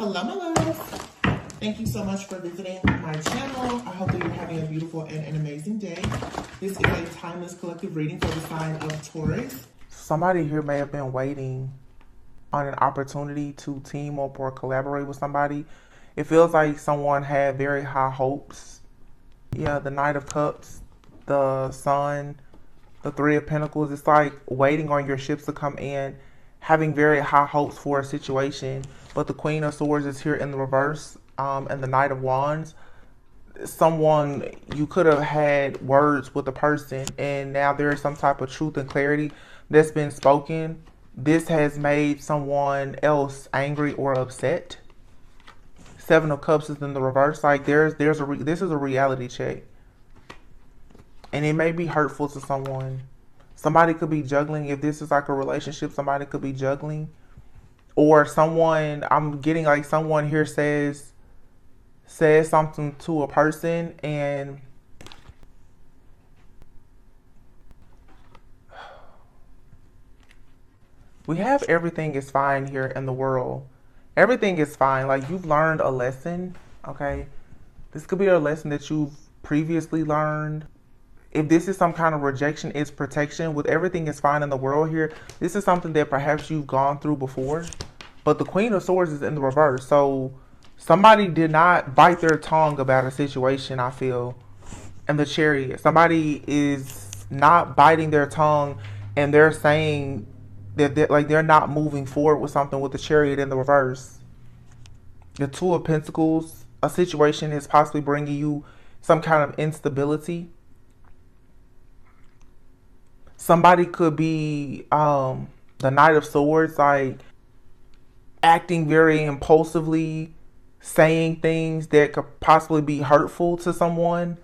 Hello, my loves. Thank you so much for visiting my channel. I hope that you're having a beautiful and an amazing day. This is a timeless collective reading for the sign of Taurus. Somebody here may have been waiting on an opportunity to team up or collaborate with somebody. It feels like someone had very high hopes. Yeah, the Knight of Cups, the Sun, the Three of Pentacles. It's like waiting on your ships to come in, having very high hopes for a situation. But the Queen of Swords is here in the reverse, and the Knight of Wands. Someone, you could have had words with a person, and now there is some type of truth and clarity that's been spoken. This has made someone else angry or upset. Seven of Cups is in the reverse. Like this is a reality check, and it may be hurtful to someone. Somebody could be juggling. If this is like a relationship, somebody could be juggling. Or someone, I'm getting like someone here says something to a person, and we have everything is fine here in the world. Everything is fine. Like you've learned a lesson, okay? This could be a lesson that you've previously learned. If this is some kind of rejection, it's protection. With everything is fine in the world here, this is something that perhaps you've gone through before. But the Queen of Swords is in the reverse. So somebody did not bite their tongue about a situation, I feel. And the Chariot. Somebody is not biting their tongue, and they're saying that they're not moving forward with something with the Chariot in the reverse. The Two of Pentacles. A situation is possibly bringing you some kind of instability. Somebody could be the Knight of Swords, like acting very impulsively, saying things that could possibly be hurtful to someone,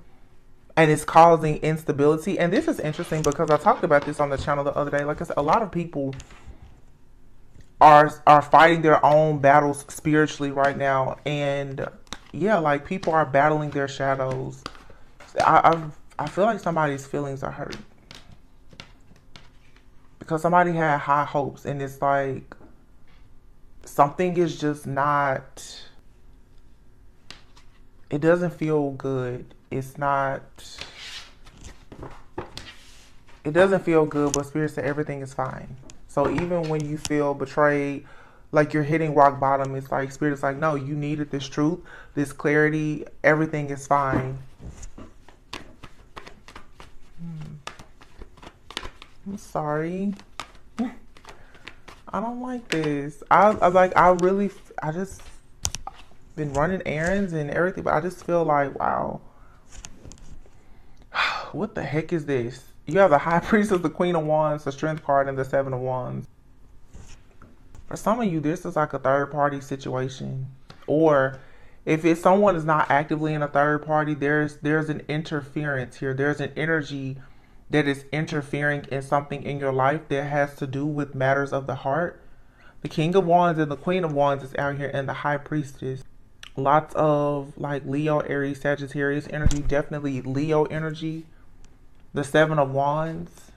and it's causing instability. And this is interesting because I talked about this on the channel the other day. Like I said, a lot of people are fighting their own battles spiritually right now, and yeah, like people are battling their shadows. I feel like somebody's feelings are hurt because somebody had high hopes, and it's like something is just not, it doesn't feel good. It doesn't feel good, but Spirit said everything is fine. So even when you feel betrayed, like you're hitting rock bottom, it's like Spirit is like, no, you needed this truth, this clarity, everything is fine. I'm sorry. I don't like this. I just been running errands and everything, but I just feel like, wow, what the heck is this? You have the High Priestess, the Queen of Wands, the Strength card, and the Seven of Wands. For some of you, this is like a third party situation. Or if it's someone is not actively in a third party, there's an interference here. There's an energy that is interfering in something in your life that has to do with matters of the heart. The King of Wands and the Queen of Wands is out here, and the High Priestess. Lots of like Leo, Aries, Sagittarius energy, definitely Leo energy. The Seven of Wands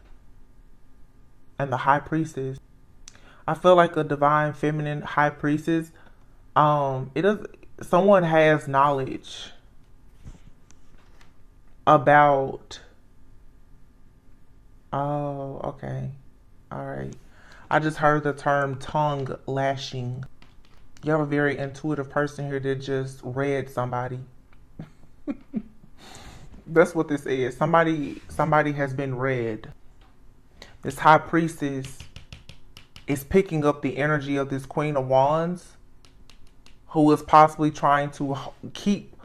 and the High Priestess. I feel like a divine feminine High Priestess. Someone has knowledge about. Oh, okay. All right. I just heard the term tongue lashing. You have a very intuitive person here that just read somebody. That's what this is. Somebody has been read. This High Priestess is picking up the energy of this Queen of Wands, who is possibly trying to keep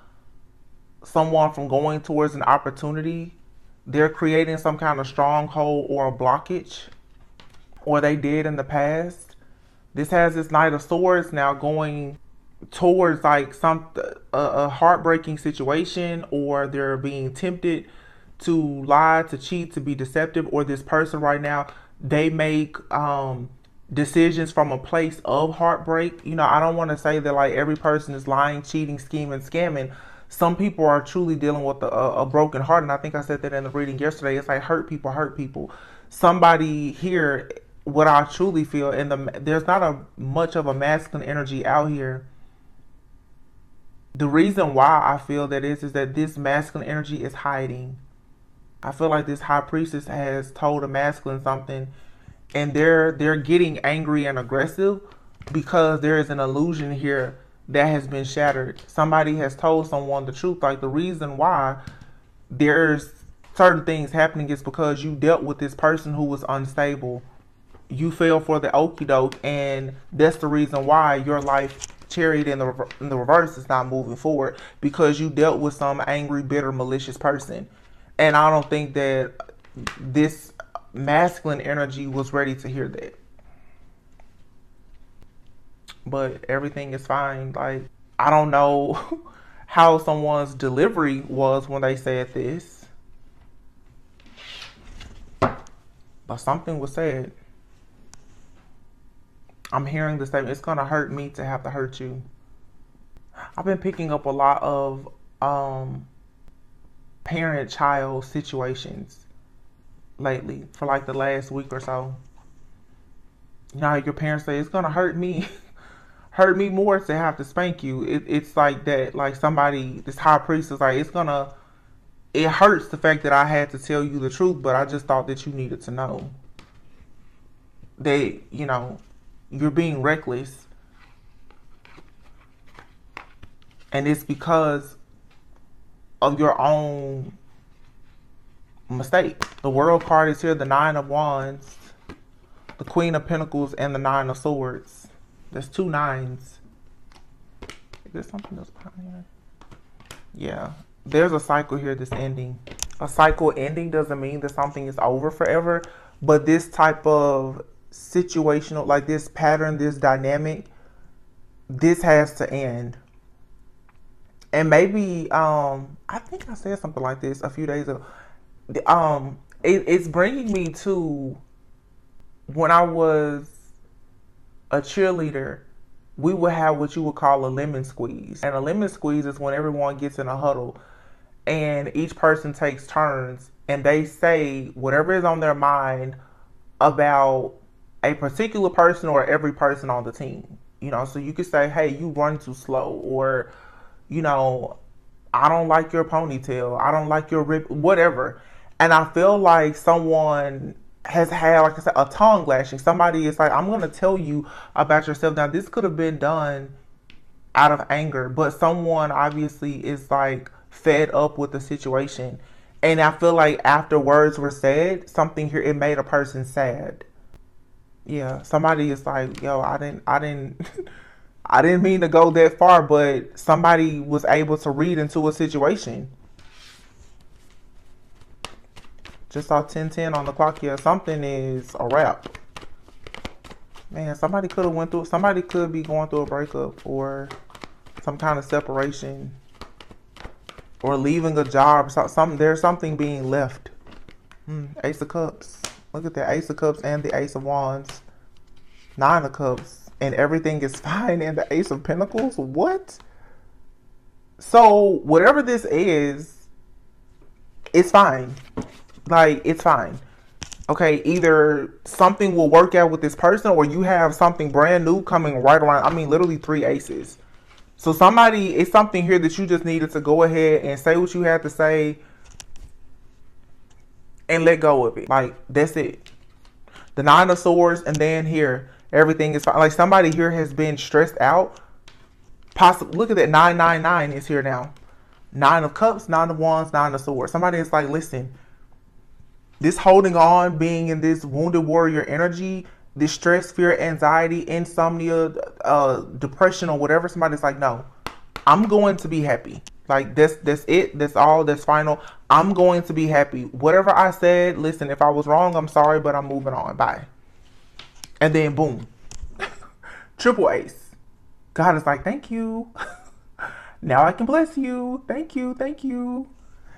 someone from going towards an opportunity. They're creating some kind of stronghold or a blockage, or they did in the past. This has this Knight of Swords now going towards like a heartbreaking situation, or they're being tempted to lie, to cheat, to be deceptive, or this person right now, they make decisions from a place of heartbreak. You know, I don't want to say that like every person is lying, cheating, scheming, scamming. Some people are truly dealing with a broken heart, and I think I said that in the reading yesterday. It's like hurt people. Somebody here, what I truly feel, and there's not much of a masculine energy out here The reason why I feel that is that this masculine energy is hiding. I feel like this high priestess has told a masculine something, and they're getting angry and aggressive because there is an illusion here that has been shattered. Somebody has told someone the truth. Like, the reason why there's certain things happening is because you dealt with this person who was unstable. You fell for the okie doke, and that's the reason why your life chariot in the reverse is not moving forward, because you dealt with some angry, bitter, malicious person. And I don't think that this masculine energy was ready to hear that. But everything is fine. Like, I don't know how someone's delivery was when they said this, but something was said. I'm hearing the statement, it's going to hurt me to have to hurt you. I've been picking up a lot of parent-child situations lately for like the last week or so. You know how your parents say, it's going to hurt me. Hurt me more to have to spank you. It's like that. Like, somebody, this high priest is like, it hurts the fact that I had to tell you the truth, but I just thought that you needed to know that, you know, you're being reckless. And it's because of your own mistake. The world card is here, the 9 of Wands, the Queen of Pentacles, and the 9 of Swords. There's 2 9s. Is there something else behind here? Yeah. There's a cycle here that's ending. A cycle ending doesn't mean that something is over forever, but this type of situational, like this pattern, this dynamic, this has to end. And maybe, I think I said something like this a few days ago. It's bringing me to when I was a cheerleader. We would have what you would call a lemon squeeze. And a lemon squeeze is when everyone gets in a huddle and each person takes turns and they say whatever is on their mind about a particular person or every person on the team. You know, so you could say, hey, you run too slow, or, you know, I don't like your ponytail, I don't like your rip, whatever. And I feel like someone has had, like I said, a tongue lashing. Somebody is like, I'm going to tell you about yourself. Now, this could have been done out of anger, but someone obviously is like fed up with the situation. And I feel like after words were said, something here, it made a person sad. Yeah, somebody is like, yo, I didn't I didn't mean to go that far, but somebody was able to read into a situation. Just saw 10:10 on the clock here. Something is a wrap. Man, somebody could have went through, somebody could be going through a breakup or some kind of separation or leaving a job. There's something being left. Ace of Cups. Look at that. Ace of Cups and the Ace of Wands. 9 of Cups. And everything is fine. And the Ace of Pentacles. What? So, whatever this is, it's fine. Like, it's fine. Okay, either something will work out with this person or you have something brand new coming right around. I mean, literally 3 aces. So somebody, it's something here that you just needed to go ahead and say what you had to say and let go of it. Like, that's it. The 9 of Swords, and then here, everything is fine. Like, somebody here has been stressed out. Possibly, look at that, 999 is here now. 9 of Cups, 9 of Wands, 9 of Swords. Somebody is like, listen, this holding on, being in this wounded warrior energy, this stress, fear, anxiety, insomnia, depression, or whatever, somebody's like, no, I'm going to be happy. Like, that's it. That's all. That's final. I'm going to be happy. Whatever I said, listen, if I was wrong, I'm sorry, but I'm moving on. Bye. And then, boom. Triple ace. God is like, thank you. Now I can bless you. Thank you. Thank you.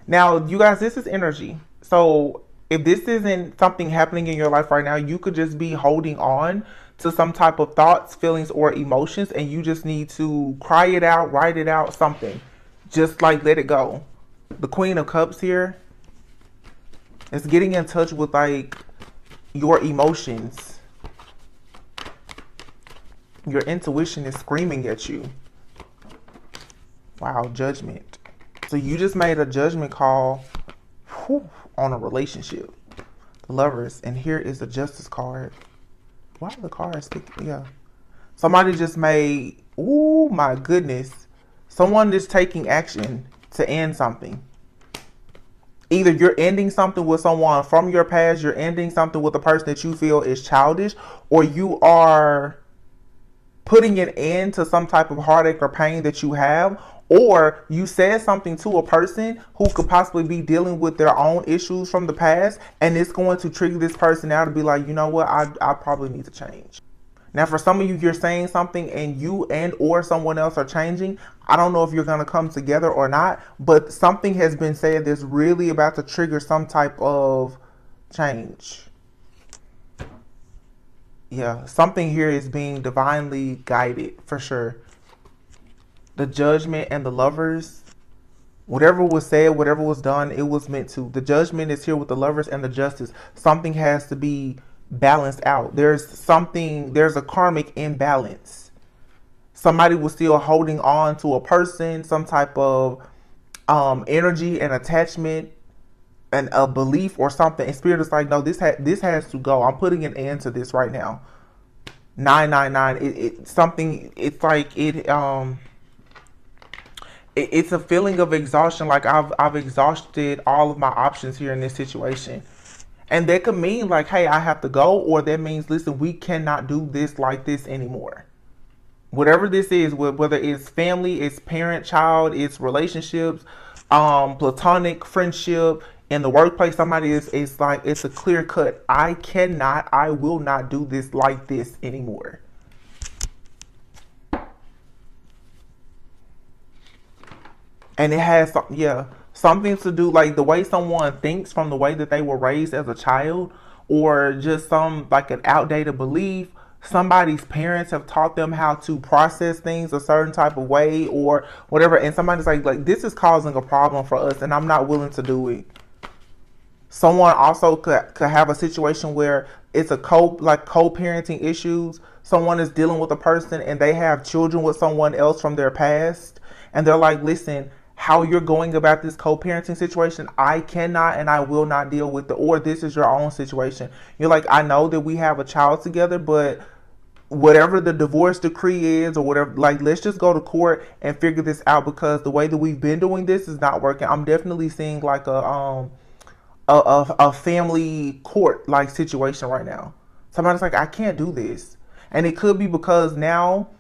Now, you guys, this is energy. So, if this isn't something happening in your life right now, you could just be holding on to some type of thoughts, feelings, or emotions, and you just need to cry it out, write it out, something. Just like let it go. The Queen of Cups here is getting in touch with like your emotions. Your intuition is screaming at you. Wow, judgment. So you just made a judgment call on a relationship. The Lovers. And here is the Justice card. Why are the cards sticking? Yeah. Somebody just made, oh my goodness. Someone is taking action to end something. Either you're ending something with someone from your past, you're ending something with a person that you feel is childish, or you are putting an end to some type of heartache or pain that you have, or you said something to a person who could possibly be dealing with their own issues from the past, and it's going to trigger this person out to be like, you know what, I probably need to change. Now, for some of you, you're saying something and you and or someone else are changing. I don't know if you're going to come together or not, but something has been said that's really about to trigger some type of change. Yeah, something here is being divinely guided for sure. The Judgment and the Lovers. Whatever was said, whatever was done, it was meant to. The Judgment is here with the Lovers and the Justice. Something has to be balanced out. There's a karmic imbalance. Somebody was still holding on to a person, some type of energy and attachment and a belief or something. And Spirit is like, no, this has to go. I'm putting an end to this right now. 999. It's a feeling of exhaustion. Like I've exhausted all of my options here in this situation. And that could mean like, hey, I have to go, or that means, listen, we cannot do this like this anymore. Whatever this is, whether it's family, it's parent, child, it's relationships, platonic friendship, in the workplace, somebody is like, it's a clear cut. I will not do this like this anymore. And it has, something to do, like the way someone thinks from the way that they were raised as a child, or just like an outdated belief. Somebody's parents have taught them how to process things a certain type of way or whatever. And somebody's like, this is causing a problem for us and I'm not willing to do it. Someone also could have a situation where it's a co-parenting issues. Someone is dealing with a person and they have children with someone else from their past. And they're like, listen, how you're going about this co-parenting situation, I cannot and I will not deal with it. Or this is your own situation. You're like, I know that we have a child together, but whatever the divorce decree is or whatever, like, let's just go to court and figure this out, because the way that we've been doing this is not working. I'm definitely seeing like a family court like situation right now. Somebody's like, I can't do this. And it could be because now,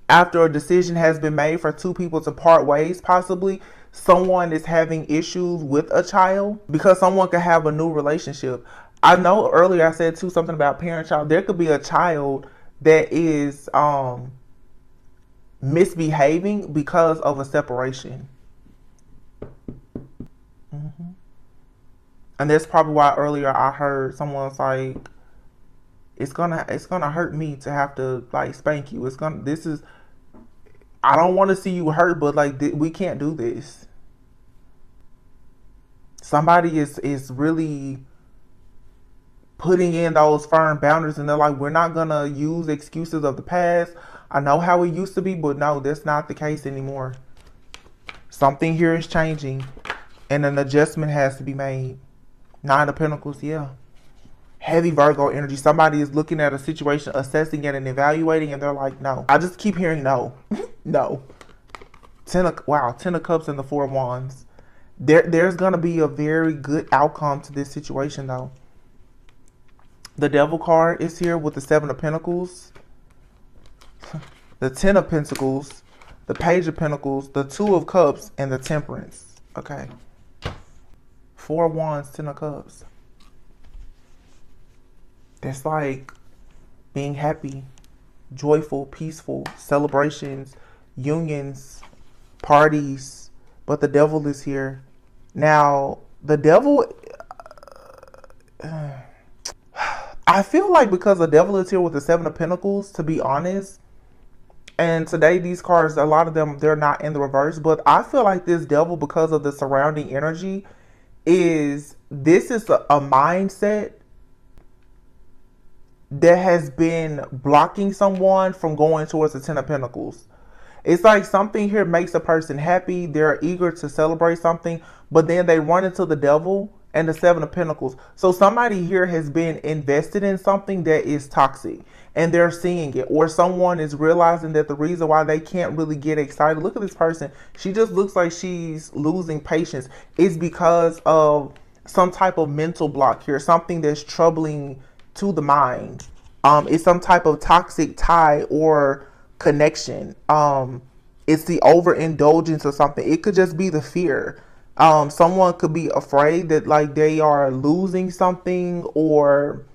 after a decision has been made for two people to part ways, possibly someone is having issues with a child, because someone could have a new relationship. I know earlier I said too something about parent-child. There could be a child that is misbehaving because of a separation. And that's probably why earlier I heard someone's like, it's gonna hurt me to have to like spank you. I don't want to see you hurt, but like we can't do this. Somebody is really putting in those firm boundaries, and they're like, we're not gonna use excuses of the past. I know how it used to be, but no, that's not the case anymore. Something here is changing, and an adjustment has to be made. 9 of Pentacles, yeah. Heavy Virgo energy. Somebody is looking at a situation, assessing it and evaluating, and they're like, no. I just keep hearing no. No. 10 of Cups and the 4 of Wands. There's going to be a very good outcome to this situation, though. The Devil card is here with the 7 of Pentacles. The 10 of Pentacles. The Page of Pentacles. The 2 of Cups and the Temperance. Okay. 4 of Wands, 10 of Cups. That's like being happy, joyful, peaceful, celebrations, unions, parties. But the Devil is here. Now, the Devil, I feel like because the Devil is here with the 7 of Pentacles, to be honest, and today these cards, a lot of them, they're not in the reverse, but I feel like this Devil, because of the surrounding energy, this is a mindset that has been blocking someone from going towards the 10 of Pentacles. It's like something here makes a person happy. They're eager to celebrate something, but then they run into the devil and the Seven of Pentacles. So somebody here has been invested in something that is toxic and they're seeing it, or someone is realizing that the reason why they can't really get excited. Look at this person. She just looks like she's losing patience. It's because of some type of mental block here, something that's troubling to the mind. It's some type of toxic tie or connection. It's the overindulgence or something. It could just be the fear. Someone could be afraid that like they are losing something, or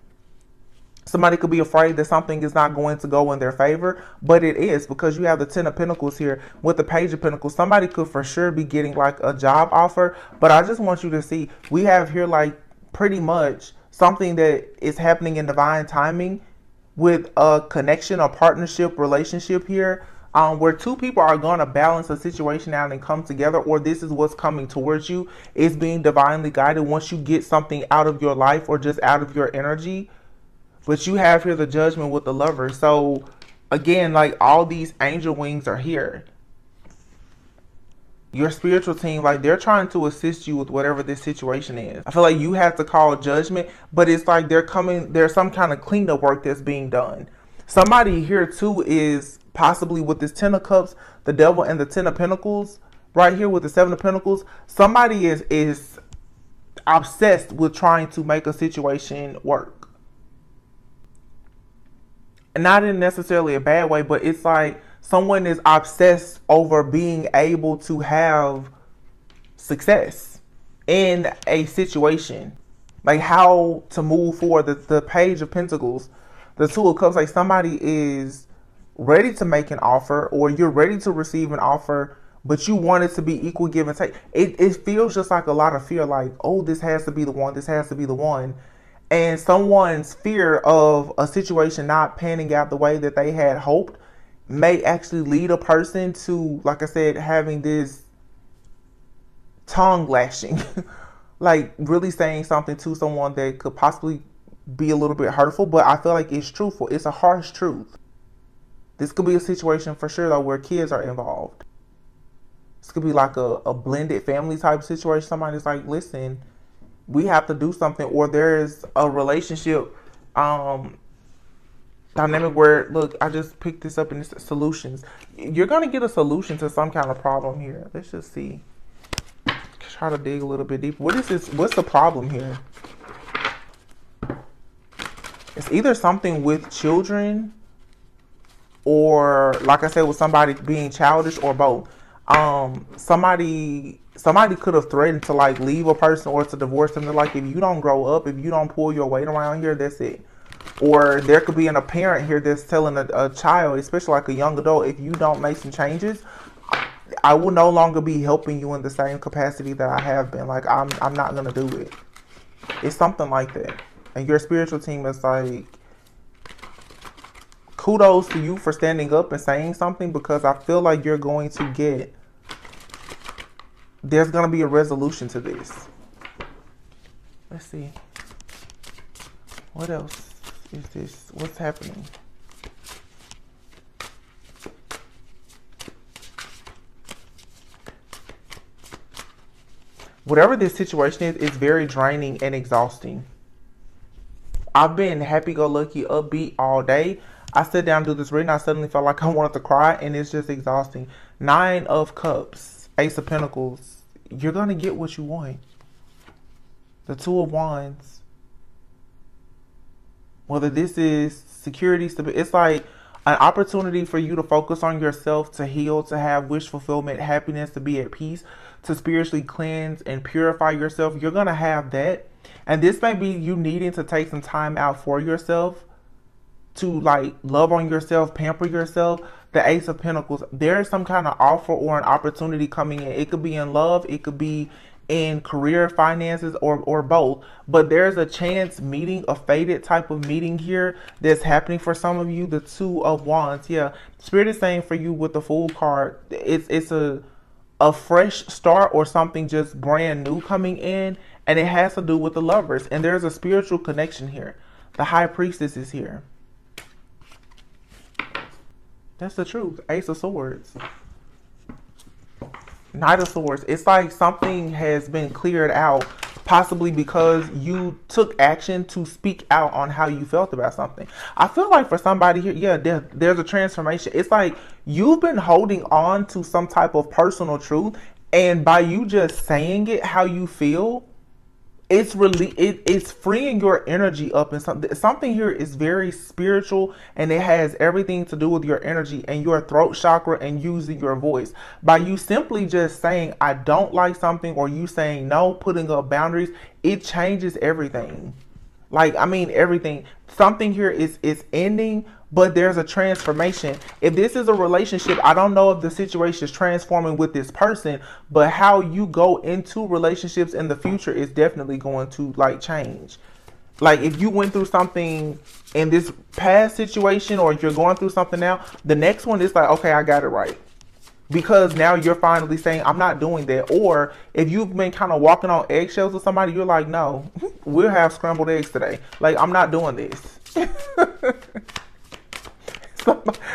somebody could be afraid that something is not going to go in their favor, but it is, because you have the Ten of Pentacles here with the Page of Pentacles. Somebody could for sure be getting like a job offer, but I just want you to see, we have here like pretty much something that is happening in divine timing with a connection, a partnership, relationship here, where two people are going to balance a situation out and come together, or this is what's coming towards you. It's being divinely guided once you get something out of your life or just out of your energy. But you have here the Judgment with the Lover. So again, like all these angel wings are here. Your spiritual team, like they're trying to assist you with whatever this situation is. I feel like you have to call judgment, but it's like there's some kind of cleanup work that's being done. Somebody here too is possibly with this Ten of Cups, the Devil, and the Ten of Pentacles, right here with the Seven of Pentacles. Somebody is obsessed with trying to make a situation work. And not in necessarily a bad way, but it's like someone is obsessed over being able to have success in a situation. Like how to move forward. The Page of Pentacles, the Two of Cups, like somebody is ready to make an offer, or you're ready to receive an offer, but you want it to be equal give and take. It feels just like a lot of fear, like, oh, this has to be the one, this has to be the one. And someone's fear of a situation not panning out the way that they had hoped may actually lead a person to, like I said, having this tongue lashing, like really saying something to someone that could possibly be a little bit hurtful, but I feel like it's truthful. It's a harsh truth. This could be a situation for sure though where kids are involved. This could be like a blended family type situation. Somebody's like, listen, we have to do something, or there's a relationship dynamic where, look, I just picked this up in this solutions. You're going to get a solution to some kind of problem here. Let's just see. Try to dig a little bit deeper. What is this? What's the problem here? It's either something with children, or like I said, with somebody being childish, or both. Somebody could have threatened to like leave a person or to divorce them. They're like, if you don't grow up, if you don't pull your weight around here, that's it. Or there could be a parent here that's telling a child, especially like a young adult, if you don't make some changes, I will no longer be helping you in the same capacity that I have been. Like I'm not gonna do it. It's something like that. And your spiritual team is like, kudos to you for standing up and saying something, because I feel like you're going to get, there's going to be a resolution to this. Let's see. What else is this? What's happening? Whatever this situation is, it's very draining and exhausting. I've been happy-go-lucky, upbeat all day. I sat down to do this reading. I suddenly felt like I wanted to cry, and it's just exhausting. Nine of Cups, Ace of Pentacles. You're going to get what you want. The Two of Wands. Whether this is security, it's like an opportunity for you to focus on yourself, to heal, to have wish fulfillment, happiness, to be at peace, to spiritually cleanse and purify yourself. You're going to have that. And this may be you needing to take some time out for yourself, to like love on yourself, pamper yourself. The Ace of Pentacles, there is some kind of offer or an opportunity coming in. It could be in love, it could be in career, finances, or both. But there's a chance meeting, a fated type of meeting here that's happening for some of you. The Two of Wands, yeah. Spirit is saying for you with the Fool card, it's a fresh start or something just brand new coming in, and it has to do with the Lovers. And there's a spiritual connection here. The High Priestess is here. That's the truth. Ace of Swords. Knight of Swords. It's like something has been cleared out, possibly because you took action to speak out on how you felt about something. I feel like for somebody here, yeah, there's a transformation. It's like you've been holding on to some type of personal truth, and by you just saying it how you feel, it's really it's freeing your energy up, and something here is very spiritual, and it has everything to do with your energy and your throat chakra and using your voice. By you simply just saying I don't like something, or you saying no, putting up boundaries, it changes everything. Like, I mean, everything. Something here is ending, but there's a transformation. If this is a relationship, I don't know if the situation is transforming with this person, but how you go into relationships in the future is definitely going to like change. Like, if you went through something in this past situation, or if you're going through something now, the next one is like, okay, I got it right. Because now you're finally saying, I'm not doing that. Or if you've been kind of walking on eggshells with somebody, you're like, no, we'll have scrambled eggs today. Like, I'm not doing this.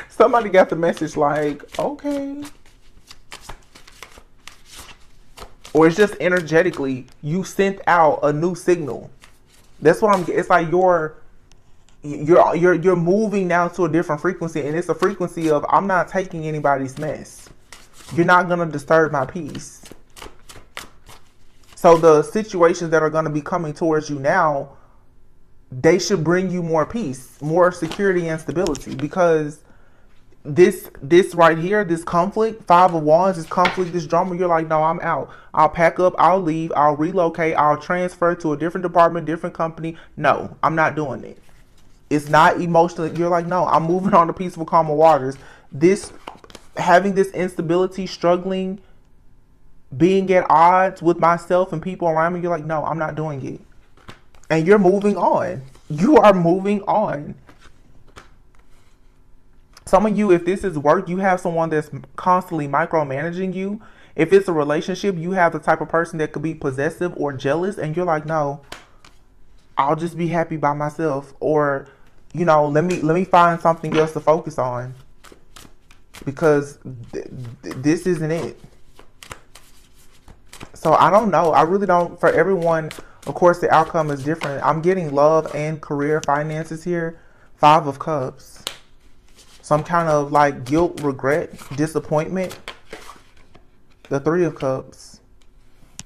Somebody got the message like, okay. Or it's just energetically, you sent out a new signal. That's what it's like you're moving now to a different frequency, and it's a frequency of, I'm not taking anybody's mess. You're not going to disturb my peace. So the situations that are going to be coming towards you now, they should bring you more peace, more security and stability, because this right here, this conflict, 5 of Wands, this conflict, this drama, you're like, no, I'm out. I'll pack up, I'll leave, I'll relocate, I'll transfer to a different department, different company. No, I'm not doing it. It's not emotional. You're like, no, I'm moving on to peaceful, calmer waters. Having this instability, struggling, being at odds with myself and people around me, you're like, no, I'm not doing it. And you're moving on. You are moving on. Some of you, if this is work, you have someone that's constantly micromanaging you. If it's a relationship, you have the type of person that could be possessive or jealous, and you're like, no, I'll just be happy by myself. Or, you know, let me find something else to focus on, because this isn't it. So I don't know. I really don't. For everyone, of course, the outcome is different. I'm getting love and career, finances here. 5 of Cups. Some kind of like guilt, regret, disappointment. The 3 of Cups.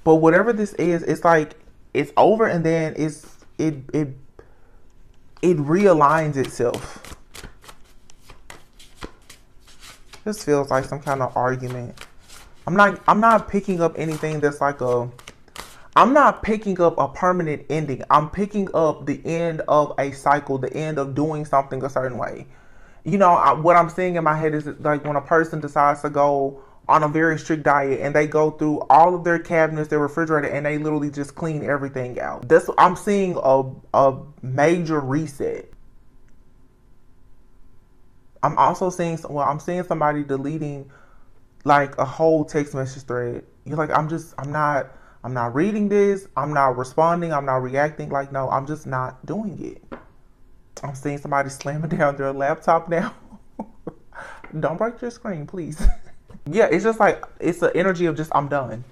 But whatever this is, it's like it's over, and then it realigns itself. This feels like some kind of argument. I'm not picking up anything that's like I'm not picking up a permanent ending. I'm picking up the end of a cycle, the end of doing something a certain way. You know, what I'm seeing in my head is like when a person decides to go on a very strict diet, and they go through all of their cabinets, their refrigerator, and they literally just clean everything out. I'm seeing a major reset. I'm also seeing, I'm seeing somebody deleting like a whole text message thread. You're like, I'm not reading this. I'm not responding. I'm not reacting. Like, no, I'm just not doing it. I'm seeing somebody slamming down their laptop now. Don't break your screen, please. Yeah, it's just like, it's the energy of just, I'm done.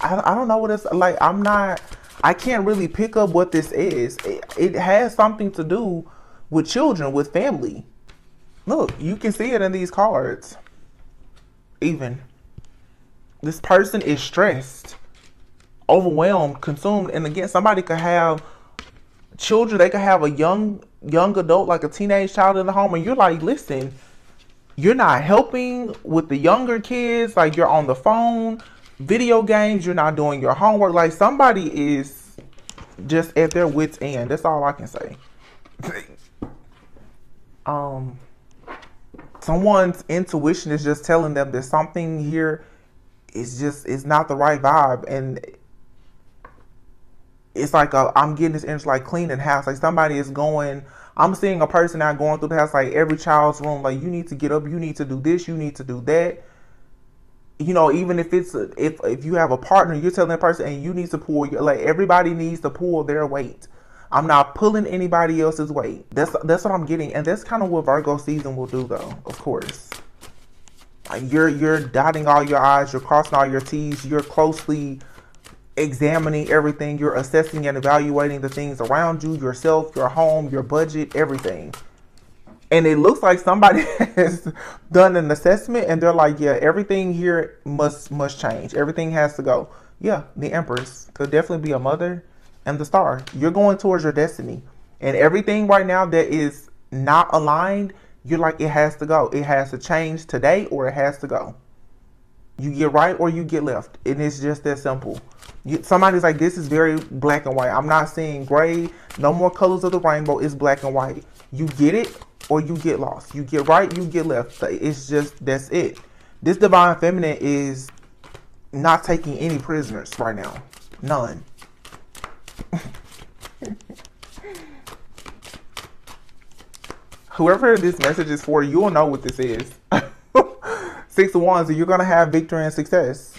I don't know what it's like. I can't really pick up what this is. It has something to do with children, with family. Look, you can see it in these cards. Even. This person is stressed, overwhelmed, consumed. And again, somebody could have children. They could have a young adult, like a teenage child in the home. And you're like, listen, you're not helping with the younger kids. Like, you're on the phone, video games. You're not doing your homework. Like, somebody is just at their wit's end. That's all I can say. Someone's intuition is just telling them that something here is not the right vibe, and it's like I'm getting this energy like cleaning house. Like, somebody is going. I'm seeing a person now going through the house, like every child's room. Like, you need to get up, you need to do this, you need to do that. You know, even if it's if you have a partner, you're telling that person, and you need to pull your, like, everybody needs to pull their weight. I'm not pulling anybody else's weight. That's what I'm getting. And that's kind of what Virgo season will do, though, of course. Like you're dotting all your I's, you're crossing all your T's, you're closely examining everything, you're assessing and evaluating the things around you, yourself, your home, your budget, everything. And it looks like somebody has done an assessment and they're like, yeah, everything here must change. Everything has to go. Yeah, the Empress could definitely be a mother and the Star. You're going towards your destiny. And everything right now that is not aligned, you're like, it has to go. It has to change today or it has to go. You get right or you get left. And it's just that simple. Somebody's like, this is very black and white. I'm not seeing gray. No more colors of the rainbow. It's black and white. You get it or you get lost. You get right, you get left. It's just, that's it. This Divine Feminine is not taking any prisoners right now. None. Whoever this message is for, you'll know what this is. 6 of Wands, you're going to have victory and success.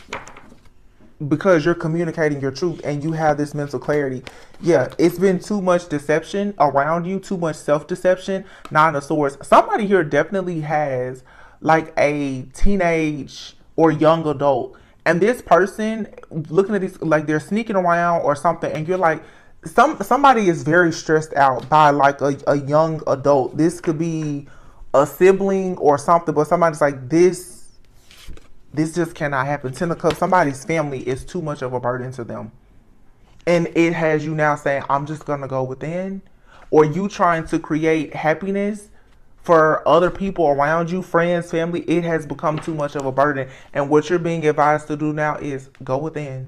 Because you're communicating your truth and you have this mental clarity. Yeah, it's been too much deception around you, too much self-deception. Nine of Swords. Somebody here definitely has like a teenage or young adult. And this person, looking at these, like they're sneaking around or something. And you're like, somebody is very stressed out by like a young adult. This could be a sibling or something. But somebody's like, this just cannot happen. 10 of Cups, somebody's family is too much of a burden to them. And it has you now saying, I'm just going to go within. Or you trying to create happiness for other people around you, friends, family. It has become too much of a burden. And what you're being advised to do now is go within.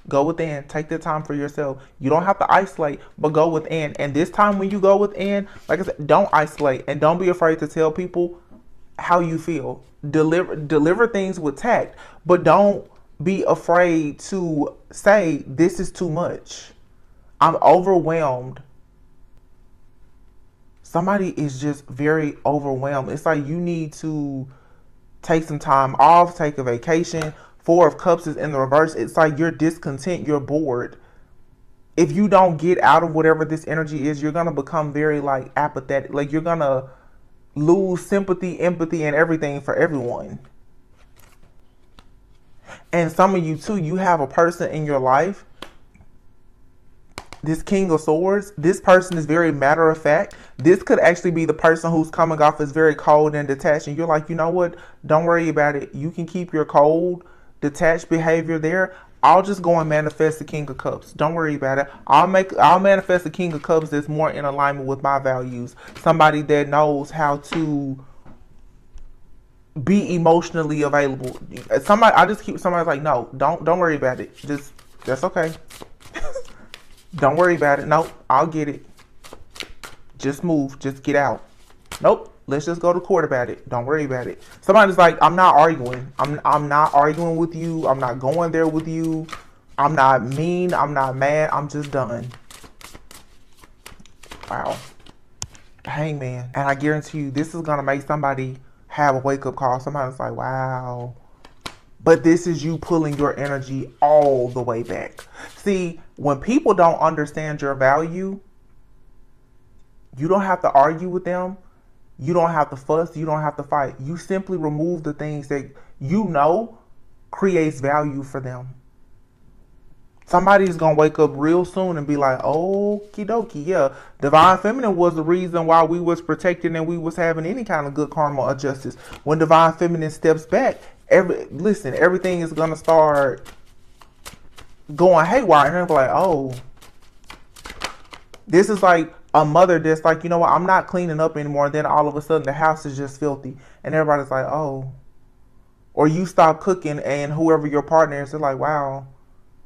Go within. Take the time for yourself. You don't have to isolate, but go within. And this time when you go within, like I said, don't isolate. And don't be afraid to tell people how you feel. Deliver things with tact, but don't be afraid to say, this is too much. I'm overwhelmed. Somebody is just very overwhelmed. It's like you need to take some time off, take a vacation. 4 of Cups is in the reverse. It's like you're discontent, you're bored. If you don't get out of whatever this energy is, you're going to become very like apathetic. Like you're going to lose sympathy, empathy, and everything for everyone. And some of you too, you have a person in your life, this King of Swords. This person is very matter of fact. This could actually be the person who's coming off as very cold and detached. And you're like, you know what? Don't worry about it. You can keep your cold, detached behavior there. I'll just go and manifest the King of Cups. Don't worry about it. I'll manifest the King of Cups that's more in alignment with my values. Somebody that knows how to be emotionally available. Somebody's like, no, don't worry about it. That's okay. Don't worry about it. Nope, I'll get it. Just move. Just get out. Nope. Let's just go to court about it. Don't worry about it. Somebody's like, I'm not arguing. I'm not arguing with you. I'm not going there with you. I'm not mean. I'm not mad. I'm just done. Wow. Hangman. And I guarantee you, this is going to make somebody have a wake-up call. Somebody's like, wow. But this is you pulling your energy all the way back. See, when people don't understand your value, you don't have to argue with them. You don't have to fuss. You don't have to fight. You simply remove the things that you know creates value for them. Somebody's going to wake up real soon and be like, okie dokie, yeah. Divine Feminine was the reason why we was protected and we was having any kind of good karma or justice. When Divine Feminine steps back, everything is going to start going haywire. And they're like, oh, this is like a mother that's like, you know what, I'm not cleaning up anymore. And then all of a sudden the house is just filthy. And everybody's like, oh. Or you stop cooking and whoever your partner is, they're like, wow.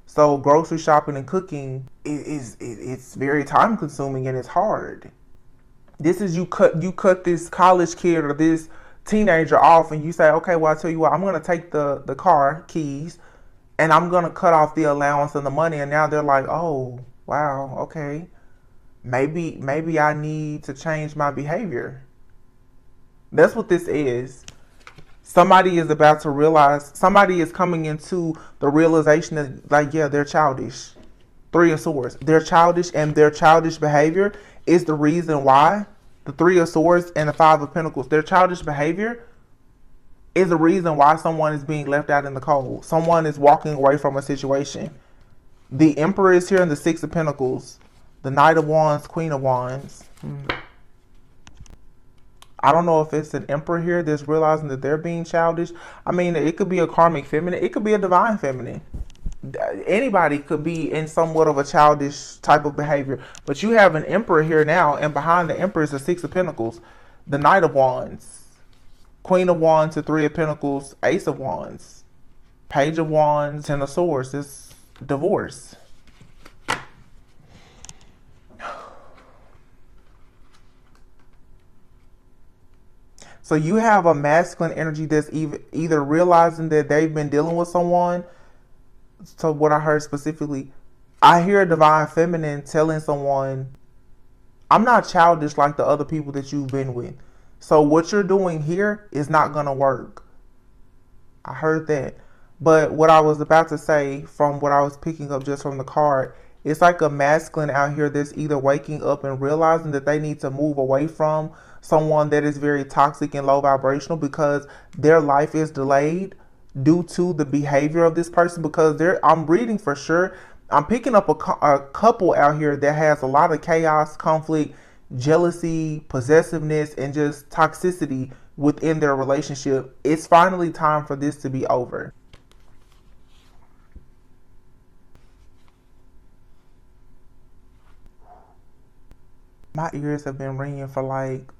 So grocery shopping and cooking it's very time consuming and it's hard. This is you cut this college kid or this teenager off and you say, okay, well, I tell you what, I'm going to take the car keys and I'm going to cut off the allowance and the money. And now they're like, oh, wow, okay. Maybe I need to change my behavior. That's what this is. Somebody is about to realize, somebody is coming into the realization that, like, yeah, they're childish. Three of Swords. They're childish, and their childish behavior is the reason why. The Three of Swords and the Five of Pentacles. Their childish behavior is the reason why someone is being left out in the cold. Someone is walking away from a situation. The Emperor is here in the Six of Pentacles. The Knight of Wands, Queen of Wands. I don't know if it's an Emperor here that's realizing that they're being childish. I mean, it could be a karmic feminine. It could be a divine feminine. Anybody could be in somewhat of a childish type of behavior. But you have an Emperor here now, and behind the Emperor is the Six of Pentacles. The Knight of Wands. Queen of Wands, the Three of Pentacles, Ace of Wands. Page of Wands, Ten of Swords. It's divorce. So you have a masculine energy that's either realizing that they've been dealing with someone. So what I heard specifically, I hear a divine feminine telling someone, I'm not childish like the other people that you've been with. So what you're doing here is not going to work. I heard that. But what I was about to say, from what I was picking up just from the card, it's like a masculine out here that's either waking up and realizing that they need to move away from someone that is very toxic and low vibrational, because their life is delayed due to the behavior of this person. Because I'm reading for sure, I'm picking up a couple out here that has a lot of chaos, conflict, jealousy, possessiveness, and just toxicity within their relationship. It's finally time for this to be over. My ears have been ringing for like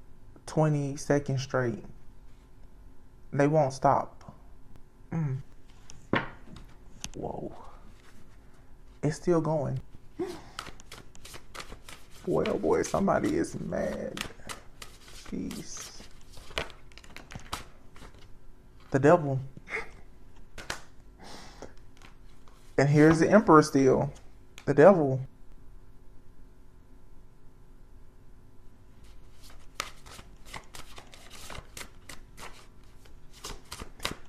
20 seconds straight. They won't stop. Whoa. It's still going. Boy, oh boy, somebody is mad. Jeez. The devil. And here's the Emperor still. The devil.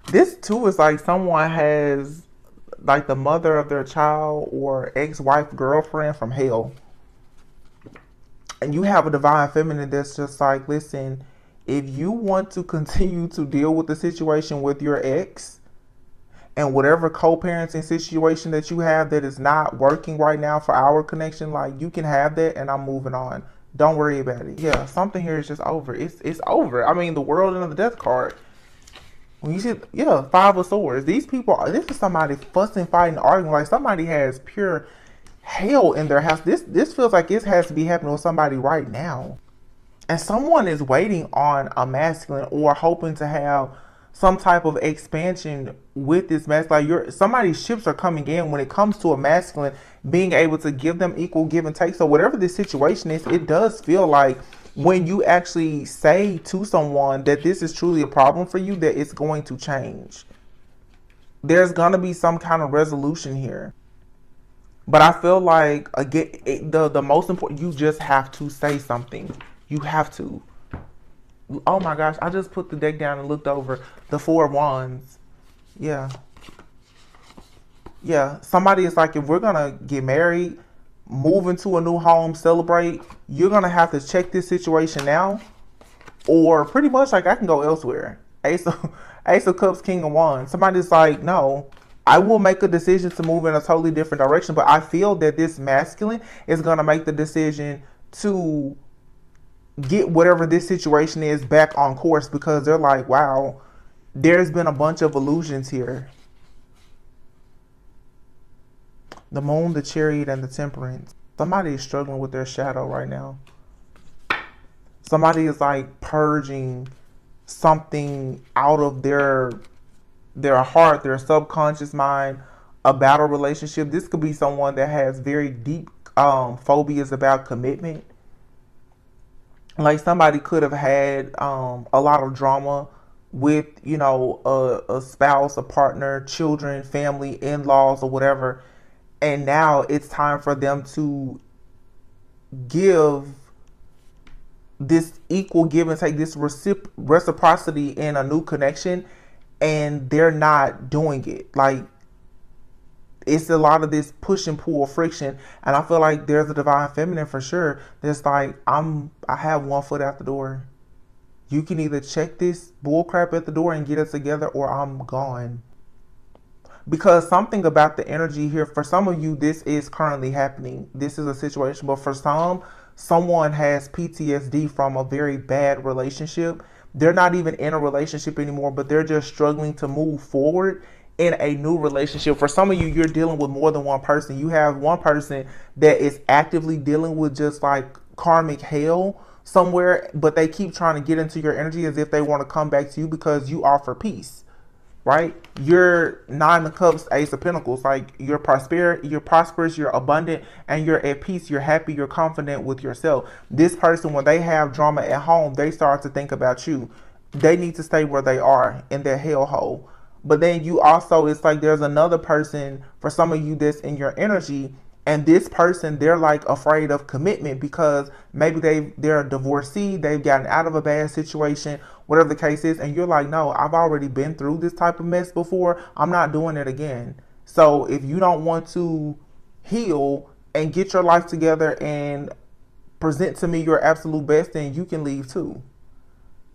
This too is like someone has, like, the mother of their child or ex-wife, girlfriend from hell. And you have a divine feminine that's just like, listen, if you want to continue to deal with the situation with your ex and whatever co-parenting situation that you have that is not working right now for our connection, like, you can have that and I'm moving on. Don't worry about it. Yeah, something here is just over. It's over. I mean, the World and the Death card. When you see, yeah, Five of Swords. These people, this is somebody fussing, fighting, arguing. Like, somebody has pure hell in their house. This feels like it has to be happening with somebody right now. And someone is waiting on a masculine or hoping to have some type of expansion with this masculine. Like, somebody's ships are coming in when it comes to a masculine, being able to give them equal give and take. So whatever this situation is, it does feel like when you actually say to someone that this is truly a problem for you, that it's going to change. There's going to be some kind of resolution here. But I feel like, again, the most important, you just have to say something. You have to. Oh my gosh, I just put the deck down and looked over the Four of Wands. Yeah. Yeah, somebody is like, if we're going to get married, move into a new home, celebrate, you're going to have to check this situation now, or pretty much like, I can go elsewhere. Ace of Cups, King of Wands. Somebody's like, no, I will make a decision to move in a totally different direction, but I feel that this masculine is going to make the decision to get whatever this situation is back on course, because they're like, wow, there's been a bunch of illusions here. The Moon, the Chariot, and the Temperance. Somebody is struggling with their shadow right now. Somebody is like purging something out of their heart, their subconscious mind about a relationship. This could be someone that has very deep phobias about commitment. Like, somebody could have had a lot of drama with, you know, a spouse, a partner, children, family, in-laws, or whatever. And now it's time for them to give this equal give and take, this reciprocity in a new connection. And they're not doing it. Like, it's a lot of this push and pull friction. And I feel like there's a divine feminine for sure that's like, I have one foot out the door. You can either check this bullcrap at the door and get it together, or I'm gone. Because something about the energy here, for some of you, this is currently happening. This is a situation, but for someone has PTSD from a very bad relationship. They're not even in a relationship anymore, but they're just struggling to move forward in a new relationship. For some of you, you're dealing with more than one person. You have one person that is actively dealing with just like karmic hell somewhere, but they keep trying to get into your energy as if they want to come back to you because you offer peace. Right? You're Nine of Cups, Ace of Pentacles. Like, you're prosperous, you're abundant, and you're at peace. You're happy, you're confident with yourself. This person, when they have drama at home, they start to think about you. They need to stay where they are in their hellhole. But then you also, it's like there's another person for some of you that's in your energy. And this person, they're like afraid of commitment because maybe they're a divorcee, they've gotten out of a bad situation, whatever the case is. And you're like, no, I've already been through this type of mess before. I'm not doing it again. So if you don't want to heal and get your life together and present to me your absolute best, then you can leave too.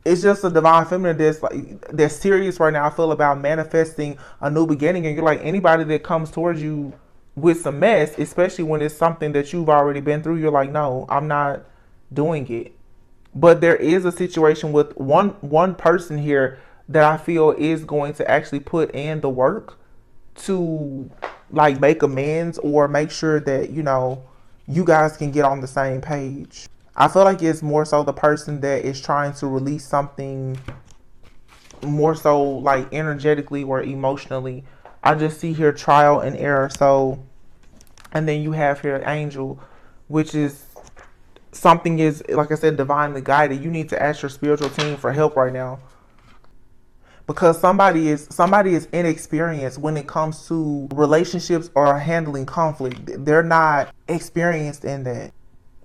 It's just a divine feminine that's serious right now. I feel about manifesting a new beginning. And you're like, anybody that comes towards you with some mess, especially when it's something that you've already been through, you're like, no, I'm not doing it. But there is a situation with one person here that I feel is going to actually put in the work to like make amends or make sure that, you know, you guys can get on the same page. I feel like it's more so the person that is trying to release something more so like energetically or emotionally. I just see here trial and error. So, and then you have here angel, which is something is, like I said, divinely guided. You need to ask your spiritual team for help right now. Because somebody is inexperienced when it comes to relationships or handling conflict. They're not experienced in that.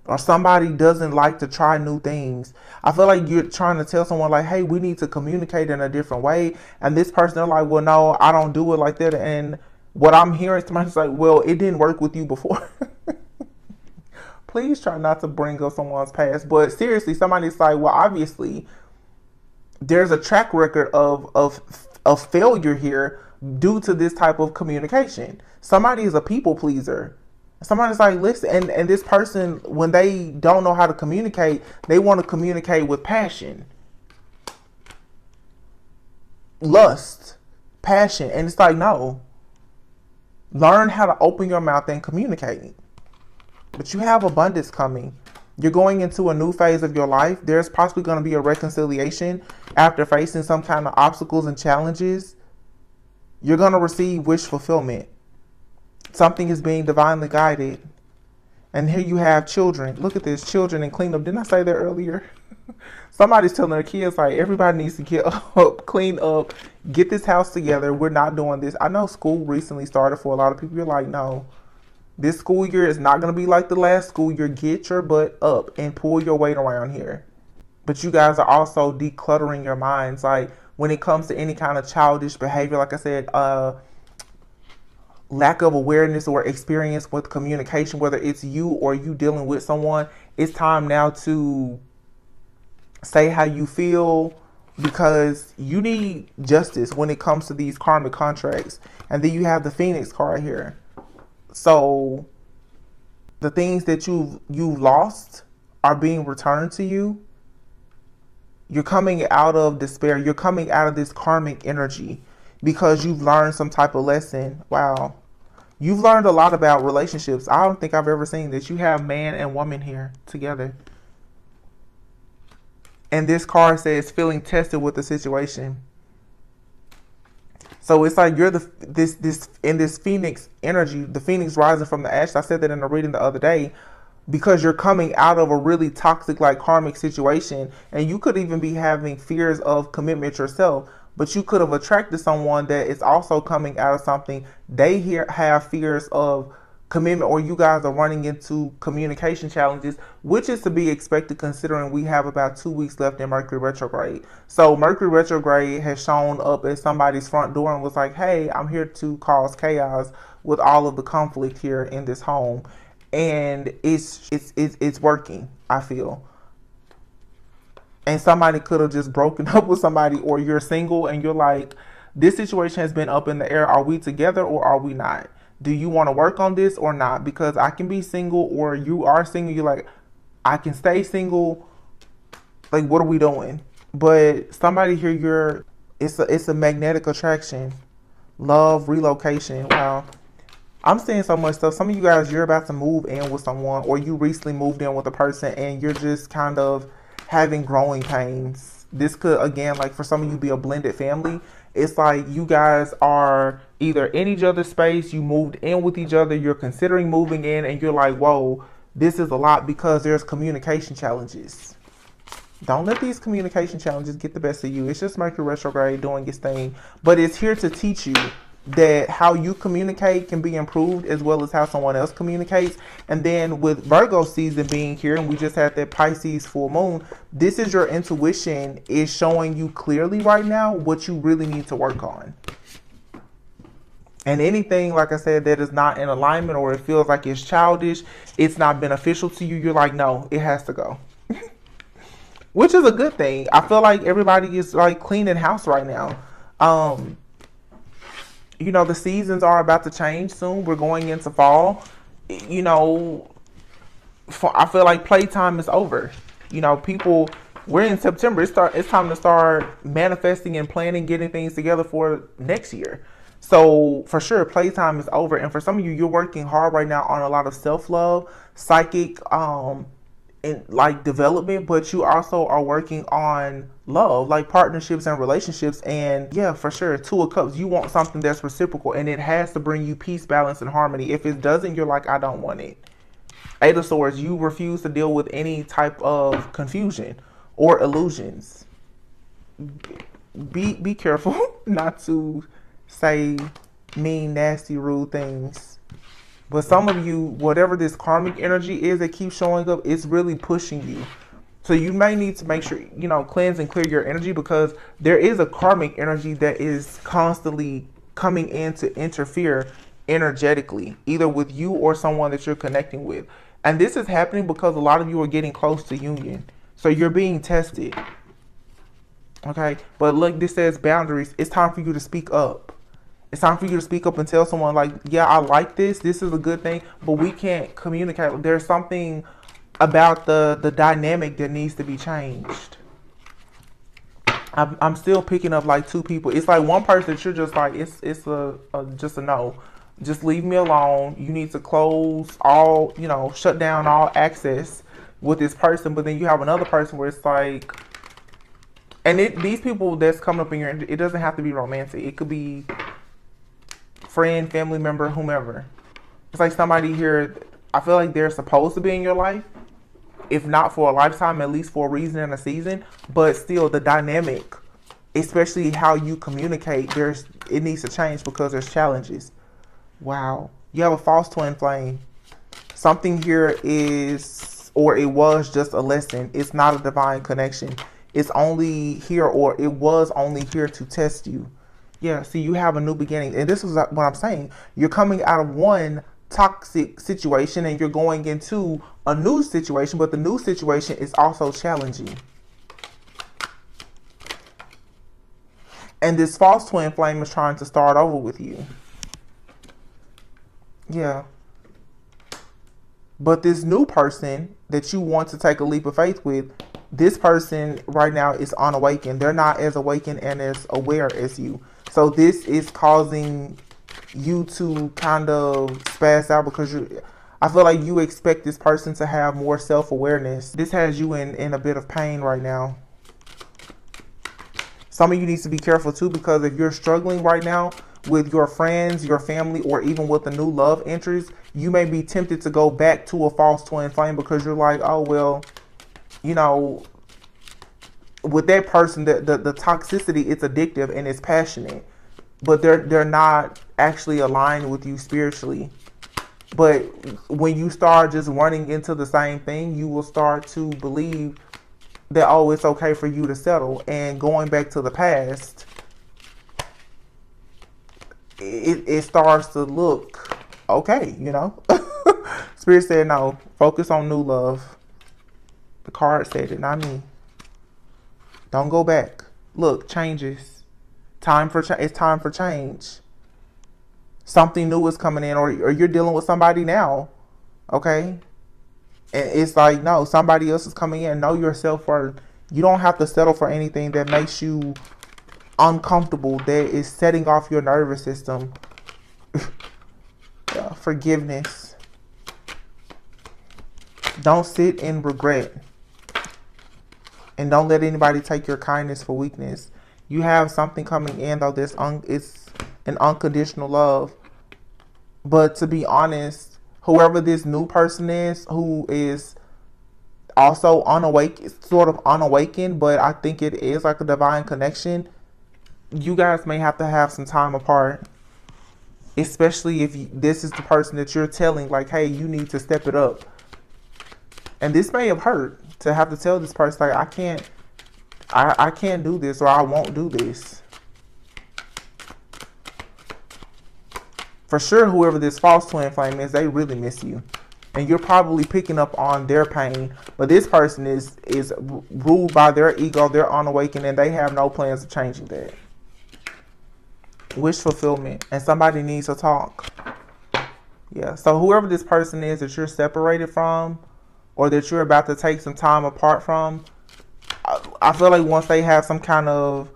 Or somebody doesn't like to try new things. I feel like you're trying to tell someone like, hey, we need to communicate in a different way. And this person, they're like, well, no, I don't do it like that. And what I'm hearing, somebody's like, well, it didn't work with you before. Please try not to bring up someone's past. But seriously, somebody's like, well, obviously, there's a track record of failure here due to this type of communication. Somebody is a people pleaser. Somebody's like, listen, and this person, when they don't know how to communicate, they want to communicate with passion, lust, passion. And it's like, no, learn how to open your mouth and communicate. But you have abundance coming. You're going into a new phase of your life. There's possibly going to be a reconciliation after facing some kind of obstacles and challenges. You're going to receive wish fulfillment. Something is being divinely guided. And here you have children. Look at this, children and clean up. Didn't I say that earlier? Somebody's telling their kids, like, everybody needs to get up, clean up, get this house together. We're not doing this. I know school recently started for a lot of people. You're like, no, this school year is not going to be like the last school year. Get your butt up and pull your weight around here. But you guys are also decluttering your minds. Like, when it comes to any kind of childish behavior, like I said, lack of awareness or experience with communication, whether it's you or you dealing with someone, it's time now to say how you feel, because you need justice when it comes to these karmic contracts. And then you have the Phoenix card here. So the things that you've lost are being returned to you. You're coming out of despair. You're coming out of this karmic energy because you've learned some type of lesson. Wow. You've learned a lot about relationships. I don't think I've ever seen this. You have man and woman here together. And this card says feeling tested with the situation. So it's like you're in this Phoenix energy, the Phoenix rising from the ashes. I said that in a reading the other day, because you're coming out of a really toxic, like karmic situation, and you could even be having fears of commitment yourself. But you could have attracted someone that is also coming out of something. They have fears of commitment, or you guys are running into communication challenges, which is to be expected considering we have about 2 weeks left in Mercury retrograde. So Mercury retrograde has shown up at somebody's front door and was like, hey, I'm here to cause chaos with all of the conflict here in this home, and it's working, I feel. And somebody could have just broken up with somebody, or you're single and you're like, this situation has been up in the air. Are we together or are we not? Do you want to work on this or not? Because I can be single, or you are single. You're like, I can stay single. Like, what are we doing? But somebody here, it's a magnetic attraction, love, relocation. Wow. I'm seeing so much stuff. Some of you guys, you're about to move in with someone, or you recently moved in with a person and you're just kind of having growing pains. This could, again, like for some of you, be a blended family. It's like you guys are either in each other's space, you moved in with each other, you're considering moving in, and you're like, whoa, this is a lot because there's communication challenges. Don't let these communication challenges get the best of you. It's just Mercury retrograde doing its thing. But it's here to teach you that how you communicate can be improved, as well as how someone else communicates. And then with Virgo season being here, and we just had that Pisces full moon, this is your intuition is showing you clearly right now what you really need to work on. And anything, like I said, that is not in alignment, or it feels like it's childish, it's not beneficial to you, you're like, no, it has to go. Which is a good thing. I feel like everybody is like cleaning house right now. You know, the seasons are about to change soon. We're going into fall. You know, I feel like playtime is over. You know, people, we're in September. It's time to start manifesting and planning, getting things together for next year. So for sure, playtime is over. And for some of you, you're working hard right now on a lot of self-love, psychic, and like development, but you also are working on love, like partnerships and relationships. And yeah, for sure, Two of Cups, you want something that's reciprocal, and it has to bring you peace, balance, and harmony. If it doesn't, you're like, I don't want it. Eight of Swords, you refuse to deal with any type of confusion or illusions. Be careful not to say mean, nasty, rude things. But some of you, whatever this karmic energy is that keeps showing up, it's really pushing you. So you may need to make sure, you know, cleanse and clear your energy, because there is a karmic energy that is constantly coming in to interfere energetically, either with you or someone that you're connecting with. And this is happening because a lot of you are getting close to union. So you're being tested. Okay? But look, this says boundaries. It's time for you to speak up. It's time for you to speak up and tell someone, like, yeah, I like this. This is a good thing, but we can't communicate. There's something about the dynamic that needs to be changed. I'm still picking up like two people. It's like one person that you're just like, it's just a no. Just leave me alone. You need to close all, you know, shut down all access with this person. But then you have another person where it's like, and these people that's coming up in your, it doesn't have to be romantic. It could be friend, family member, whomever. It's like somebody here, I feel like they're supposed to be in your life, if not for a lifetime, at least for a reason and a season. But still, the dynamic, especially how you communicate, it needs to change because there's challenges. Wow. You have a false twin flame. Something here is, or it was just a lesson. It's not a divine connection. It's only here, or it was only here to test you. Yeah, see, you have a new beginning. And this is what I'm saying. You're coming out of one toxic situation and you're going into a new situation, but the new situation is also challenging. And this false twin flame is trying to start over with you. Yeah. But this new person that you want to take a leap of faith with, this person right now is unawakened. They're not as awakened and as aware as you. So this is causing you to kind of spaz out because I feel like you expect this person to have more self-awareness. This has you in a bit of pain right now. Some of you need to be careful too, because if you're struggling right now with your friends, your family, or even with a new love interest, you may be tempted to go back to a false twin flame because you're like, oh, well, you know, with that person, the toxicity, it's addictive and it's passionate, but they're not actually aligned with you spiritually. But when you start just running into the same thing, you will start to believe that, oh, it's okay for you to settle. And going back to the past, it starts to look okay, you know. Spirit said no. Focus on new love. The card said it, not me. Don't go back. Look, changes. It's time for change. Something new is coming in, or you're dealing with somebody now. Okay? And it's like, no, somebody else is coming in. Know your self-worth. You don't have to settle for anything that makes you uncomfortable, that is setting off your nervous system. Yeah, forgiveness. Don't sit in regret. And don't let anybody take your kindness for weakness. You have something coming in, though. It's an unconditional love. But to be honest, whoever this new person is, who is also sort of unawakened, but I think it is like a divine connection, you guys may have to have some time apart. Especially if this is the person that you're telling, like, hey, you need to step it up. And this may have hurt to have to tell this person, like, I can't do this, or I won't do this. For sure, whoever this false twin flame is, they really miss you. And you're probably picking up on their pain. But this person is ruled by their ego, they're unawakened, and they have no plans of changing that. Wish fulfillment. And somebody needs to talk. Yeah, so whoever this person is that you're separated from, or that you're about to take some time apart from, I feel like once they have some kind of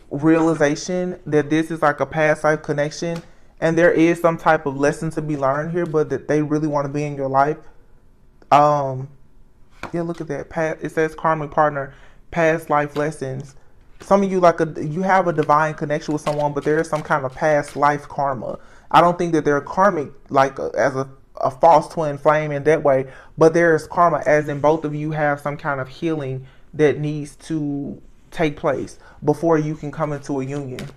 realization that this is like a past life connection, and there is some type of lesson to be learned here, but that they really want to be in your life. Yeah, look at that. It says karmic partner, past life lessons. Some of you you have a divine connection with someone, but there is some kind of past life karma. I don't think that they're karmic as a false twin flame in that way, but there is karma, as in both of you have some kind of healing that needs to take place before you can come into a union.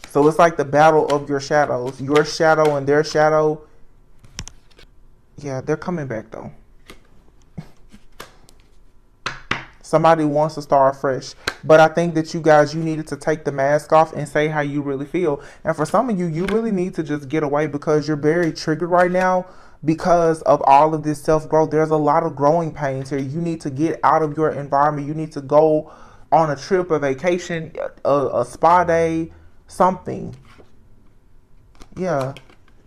So it's like the battle of your shadows. Your shadow and their shadow. Yeah, they're coming back though. Somebody wants to start fresh. But I think that you needed to take the mask off and say how you really feel. And for some of you, you really need to just get away, because you're very triggered right now because of all of this self-growth. There's a lot of growing pains here. You need to get out of your environment. You need to go on a trip, a vacation, a spa day, something. Yeah.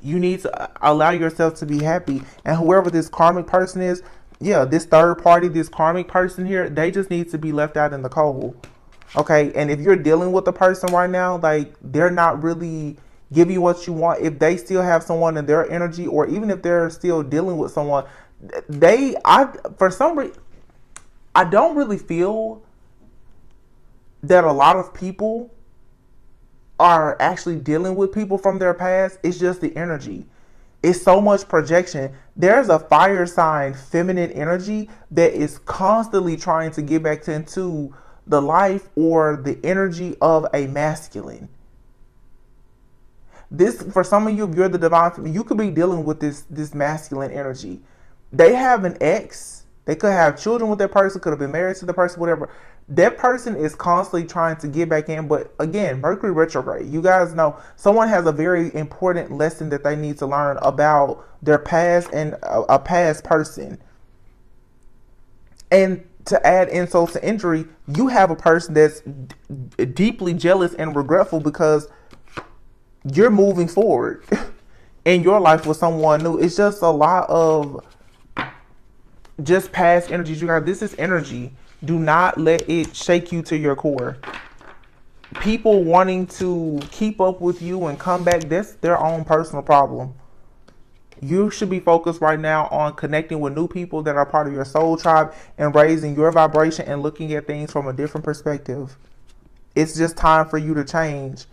You need to allow yourself to be happy. And whoever this karmic person is, yeah, this third party, this karmic person here, they just need to be left out in the cold. Okay, and if you're dealing with a person right now, like, they're not really giving you what you want, if they still have someone in their energy, or even if they're still dealing with someone, for some reason, I don't really feel that a lot of people are actually dealing with people from their past. It's just the energy. It's so much projection. There's a fire sign, feminine energy that is constantly trying to get back into the life or the energy of a masculine. This, for some of you, if you're the divine, you could be dealing with this masculine energy. They have an ex. They could have children with that person, could have been married to the person, whatever. That person is constantly trying to get back in. But again, Mercury retrograde. You guys know someone has a very important lesson that they need to learn about their past and a past person. And to add insult to injury, you have a person that's deeply jealous and regretful because you're moving forward in your life with someone new. It's just a lot of just past energies. You guys, this is energy. Do not let it shake you to your core. People wanting to keep up with you and come back, that's their own personal problem. You should be focused right now on connecting with new people that are part of your soul tribe and raising your vibration and looking at things from a different perspective. It's just time for you to change.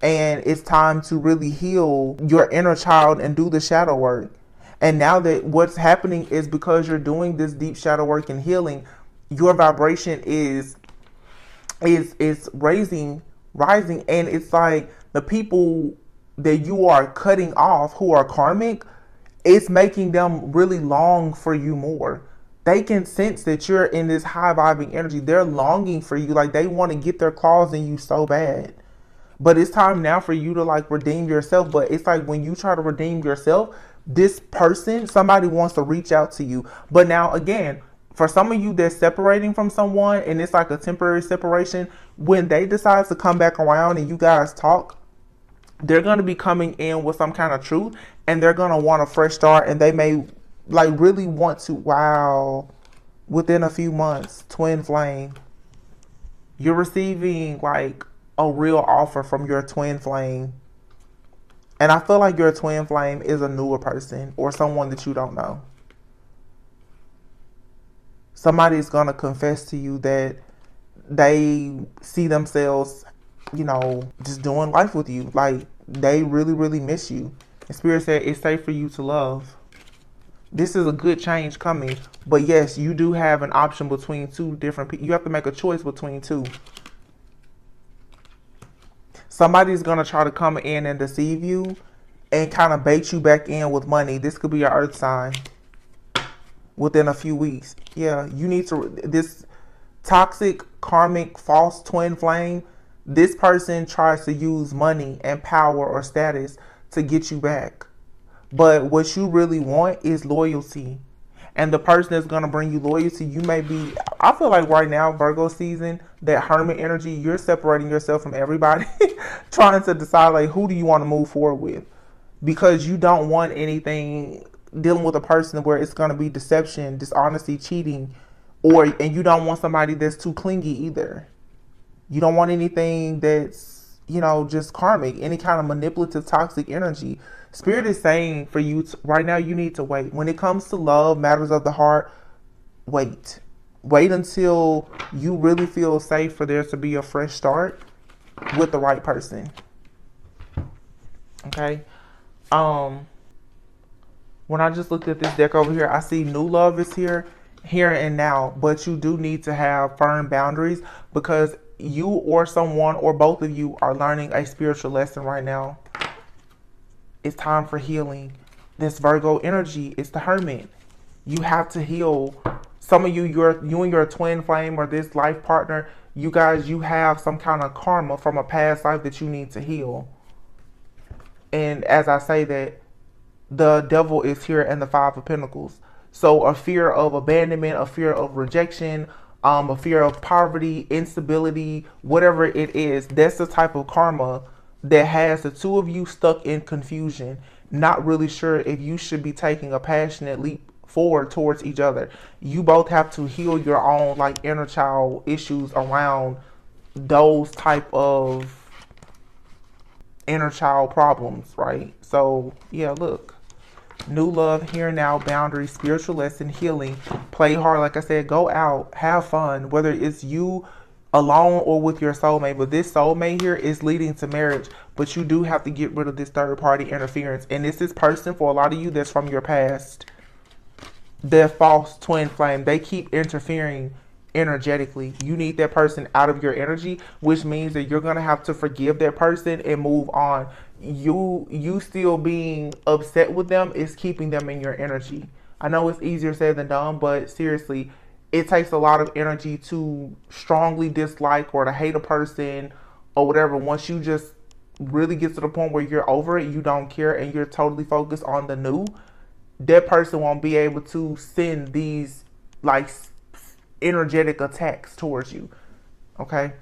And it's time to really heal your inner child and do the shadow work. And now that what's happening is because you're doing this deep shadow work and healing, your vibration is rising, and it's like the people that you are cutting off who are karmic, it's making them really long for you more. They can sense that you're in this high vibing energy. They're longing for you, like they want to get their claws in you so bad. But it's time now for you to like redeem yourself. But it's like when you try to redeem yourself, this person, somebody wants to reach out to you. But now again, for some of you that's separating from someone and it's like a temporary separation, when they decide to come back around and you guys talk, they're going to be coming in with some kind of truth, and they're going to want a fresh start, and they may like really want to, wow, within a few months, twin flame, you're receiving like a real offer from your twin flame. And I feel like your twin flame is a newer person or someone that you don't know. Somebody's going to confess to you that they see themselves, you know, just doing life with you. Like, they really, really miss you. And Spirit said it's safe for you to love. This is a good change coming. But yes, you do have an option between two different people. You have to make a choice between two. Somebody's going to try to come in and deceive you and kind of bait you back in with money. This could be your earth sign within a few weeks. Yeah, you need to, this toxic, karmic, false twin flame, this person tries to use money and power or status to get you back. But what you really want is loyalty. And the person that's going to bring you loyalty, you may be, I feel like right now, Virgo season, that hermit energy, you're separating yourself from everybody, trying to decide like who do you want to move forward with. Because you don't want anything dealing with a person where it's going to be deception, dishonesty, cheating, and you don't want somebody that's too clingy either. You don't want anything that's, you know, just karmic, any kind of manipulative, toxic energy. Spirit is saying for you right now, you need to wait. When it comes to love, matters of the heart, wait. Wait until you really feel safe for there to be a fresh start with the right person. Okay. When I just looked at this deck over here, I see new love is here and now. But you do need to have firm boundaries because you or someone or both of you are learning a spiritual lesson right now. It's time for healing. This Virgo energy is the hermit. You have to heal. Some of you, you and your twin flame or this life partner, you guys, you have some kind of karma from a past life that you need to heal. And as I say that, the devil is here in the Five of Pentacles. So a fear of abandonment, a fear of rejection, a fear of poverty, instability, whatever it is, that's the type of karma that has the two of you stuck in confusion, not really sure if you should be taking a passionate leap forward towards each other. You both have to heal your own like inner child issues around those type of inner child problems, right? So yeah, look, new love here now, boundaries, spiritual lesson, healing, play hard. Like I said, go out, have fun, whether it's you alone or with your soulmate. But this soulmate here is leading to marriage, but you do have to get rid of this third party interference. And this person for a lot of you that's from your past, their false twin flame, they keep interfering energetically. You need that person out of your energy, which means that you're gonna have to forgive that person and move on. You still being upset with them is keeping them in your energy. I know it's easier said than done, but seriously, it takes a lot of energy to strongly dislike or to hate a person or whatever. Once you just really get to the point where you're over it, you don't care, and you're totally focused on the new, that person won't be able to send these like energetic attacks towards you. Okay.